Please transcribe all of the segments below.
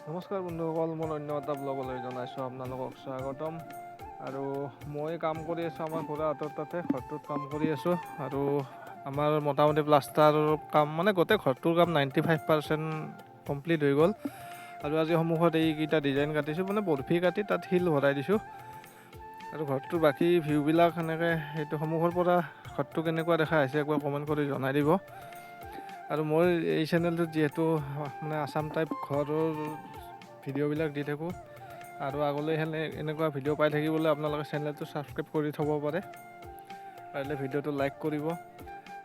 নমস্কাৰ বন্ধুসকল, মোৰ অন্য এটা ব্লগলৈ জনাইছোঁ আপোনালোকক স্বাগতম। আৰু মই কাম কৰি আছোঁ আমাৰ খুৰাহঁতৰ তাতে, ঘৰটোত কাম কৰি আছোঁ। আৰু আমাৰ মোটামুটি প্লাষ্টাৰৰ কাম মানে গোটেই ঘৰটোৰ কাম 95% কমপ্লিট হৈ গ'ল। আৰু আজি সন্মুখত এইকেইটা ডিজাইন কাটিছোঁ, মানে বৰফি কাটি তাত শিল ভৰাই দিছোঁ। আৰু ঘৰটোৰ বাকী ভিউবিলাক সেনেকৈ সেইটো সন্মুখৰ পৰা ঘৰটো কেনেকুৱা দেখা হৈছে একবাৰ কমেণ্ট কৰি জনাই দিব। আৰু মই এই চেনেলটোত যিহেতু মানে আছাম টাইপ ঘৰৰ ভিডিঅ'বিলাক দি থাকোঁ, আৰু আগলৈ এনেকুৱা ভিডিঅ' পাই থাকিবলৈ আপোনালোকে চেনেলটো ছাবস্ক্ৰাইব কৰি থ'ব পাৰে, পাৰিলে ভিডিঅ'টো লাইক কৰিব।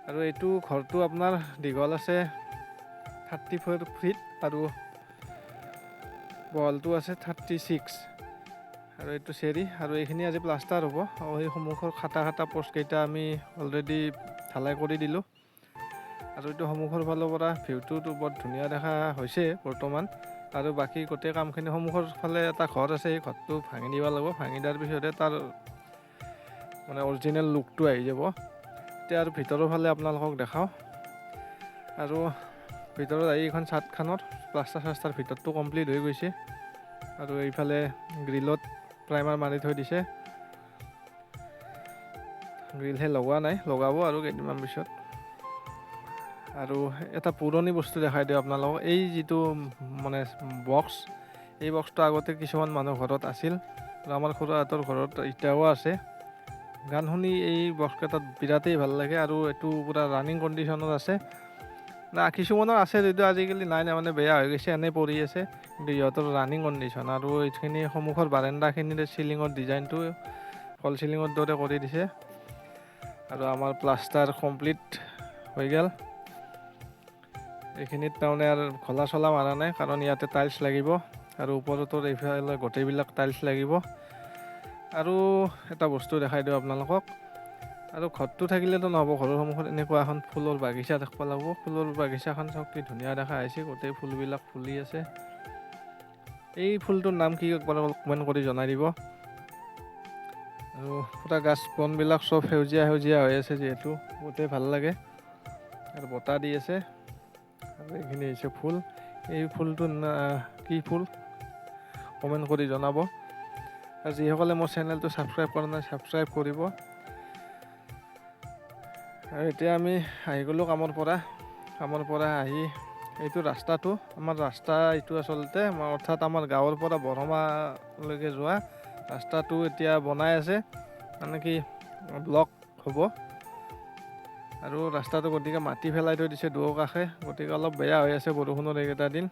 আৰু এইটো ঘৰটো আপোনাৰ দীঘল আছে 34 ফিট আৰু বহলটো আছে 36। আৰু এইটো চেৰি, আৰু এইখিনি আজি প্লাষ্টাৰ হ'ব। আৰু সেই সন্মুখৰ খাটা পষ্টকেইটা আমি অলৰেডি ঢালাই কৰি দিলোঁ। আৰু এইটো সন্মুখৰ ফালৰ পৰা ভিউটো বৰ ধুনীয়া দেখা হৈছে বৰ্তমান। আৰু বাকী গোটেই কামখিনি সন্মুখৰ ফালে এটা ঘৰ আছে, সেই ঘৰটো ভাঙি দিব লাগিব। ভাঙি দিয়াৰ পিছতে তাৰ মানে অৰিজিনেল লুকটো আহি যাব। এতিয়া আৰু ভিতৰৰ ফালে আপোনালোকক দেখাওঁ। আৰু ভিতৰত আহি এইখন ছাদখনৰ প্লাষ্টাৰ ভিতৰটো কমপ্লিট হৈ গৈছে। আৰু এইফালে গ্ৰিলত প্ৰাইমাৰ মাৰি থৈ দিছে, গ্ৰিলহে লগোৱা নাই, লগাব আৰু কেইদিনমান পিছত। আৰু এটা পুৰণি বস্তু দেখাই দিওঁ আপোনালোকক। এই যিটো মানে বক্স, এই বক্সটো আগতে কিছুমান মানুহৰ ঘৰত আছিল, আৰু আমাৰ খুৰাহঁতৰ ঘৰত এতিয়াও আছে। গান শুনি এই বক্সকেইটাত বিৰাটেই ভাল লাগে। আৰু এইটো পূৰা ৰানিং কণ্ডিশ্যনত আছে না, কিছুমানৰ আছে যদিও আজিকালি নাই, মানে বেয়া হৈ গৈছে, এনেই পৰি আছে। কিন্তু ইহঁতৰ ৰানিং কণ্ডিশ্যন। আৰু এইখিনি সন্মুখৰ বাৰাণ্ডাখিনিৰ চিলিঙৰ ডিজাইনটো ফল চিলিঙৰ দৰে কৰি দিছে। আৰু আমাৰ প্লাষ্টাৰ কমপ্লিট হৈ গ'ল। এইখিনিত তাৰমানে আৰু ঘলা চলা মাৰা নাই, কাৰণ ইয়াতে টাইলছ লাগিব। আৰু ওপৰতো এইফালে গোটেইবিলাক টাইলছ লাগিব। আৰু এটা বস্তু দেখাই দিওঁ আপোনালোকক। আৰু ঘৰটো থাকিলেতো নহ'ব, ঘৰৰ সন্মুখত এনেকুৱা এখন ফুলৰ বাগিচা দেখিব লাগিব। ফুলৰ বাগিচাখন চাওক কি ধুনীয়া দেখা হৈছে, গোটেই ফুলবিলাক ফুলি আছে। এই ফুলটোৰ নাম কি একবাৰ কমেণ্ট কৰি জনাই দিব। আৰু পুৰা গাছ বনবিলাক চব সেউজীয়া হৈ আছে, যিহেতু গোটেই ভাল লাগে। আৰু বতাহ দি আছে। আৰু এইখিনি হৈছে ফুল। এই ফুলটোৰ কি ফুল কমেণ্ট কৰি জনাব। আৰু যিসকলে মোৰ চেনেলটো ছাবস্ক্ৰাইব কৰা নাই, ছাবস্ক্ৰাইব কৰিব। আৰু এতিয়া আমি আহি গ'লোঁ কামৰ পৰা আহি এইটো ৰাস্তাটো, আমাৰ ৰাস্তা এইটো আচলতে অৰ্থাৎ আমাৰ গাঁৱৰ পৰা বৰমালৈকে যোৱা ৰাস্তাটো এতিয়া বনাই আছে, মানে কি ব্লক হ'ব। আৰু ৰাস্তাটো গতিকে মাটি পেলাই থৈ দিছে দুয়োকাষে, গতিকে অলপ বেয়া হৈ আছে বৰষুণৰ এইকেইটা দিন।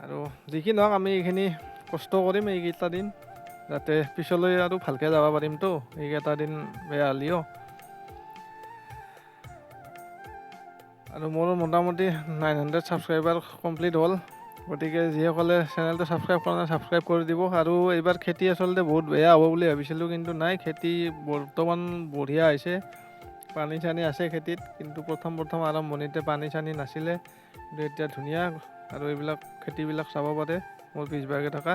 আৰু যি কি নহওক, আমি এইখিনি কষ্ট কৰিম এইকেইটা দিন, যাতে পিছলৈ আৰু ভালকৈ যাব পাৰিমতো, এইকেইটা দিন বেয়া হ'লেও। আৰু মোৰ মোটামুটি 900 ছাবস্ক্ৰাইবাৰ কমপ্লিট হ'ল। গতিকে যিসকলে চেনেলটো ছাবস্ক্ৰাইব কৰা নাই, ছাবস্ক্ৰাইব কৰি দিব। আৰু এইবাৰ খেতি আচলতে বহুত বেয়া হ'ব বুলি ভাবিছিলোঁ, কিন্তু নাই, খেতি বৰ্তমান বঢ়িয়া হৈছে। পানী চানী আছে খেতিত, কিন্তু প্ৰথম আৰম্ভণিতে পানী চানী নাছিলে, কিন্তু এতিয়া ধুনীয়া। আৰু এইবিলাক খেতিবিলাক চাব পাৰে, মোৰ পিছভাগে থকা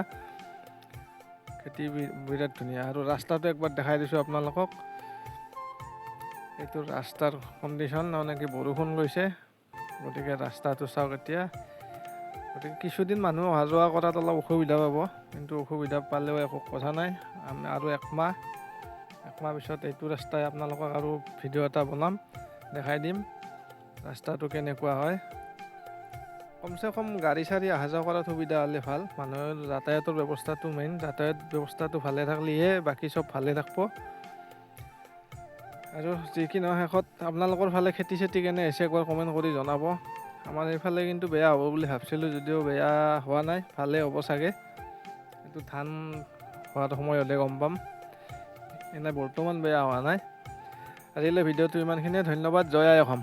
খেতি বিৰাট ধুনীয়া। আৰু ৰাস্তাটো একবাৰ দেখাই দিছোঁ আপোনালোকক। এইটো ৰাস্তাৰ কণ্ডিশ্যন, মানে কি বৰষুণ গৈছে, গতিকে ৰাস্তাটো চাওক এতিয়া। গতিকে কিছুদিন মানুহ অহা যোৱা কৰাত অলপ অসুবিধা পাব, কিন্তু অসুবিধা পালেও একো কথা নাই। আমি আৰু একমাহ পিছত এইটো ৰাস্তাই আপোনালোকক আৰু ভিডিঅ' এটা বনাম, দেখাই দিম ৰাস্তাটো কেনেকুৱা হয়। কমচে কম গাড়ী চাড়ী অহা যোৱা কৰাত সুবিধা হ'লে ভাল। মানুহৰ যাতায়াতৰ ব্যৱস্থাটো মেইন, যাতায়াত ব্যৱস্থাটো ভালে থাকিলেহে বাকী চব ভালে থাকিব। আৰু যি কি নহওক, শেষত আপোনালোকৰ ফালে খেতি চেতি কেনে হৈছে একবাৰ কমেণ্ট কৰি জনাব। আমাৰ এইফালে কিন্তু বেয়া হ'ব বুলি ভাবিছিলোঁ, যদিও বেয়া হোৱা নাই, ভালেই হ'ব চাগে। এইটো ধান হোৱাৰ সময় হ'লে গম পাম, এনে বৰ্তমান বেয়া হোৱা নাই। আজিলৈ ভিডিঅ'টো ইমানখিনিয়ে, ধন্যবাদ। জয় আই অসম।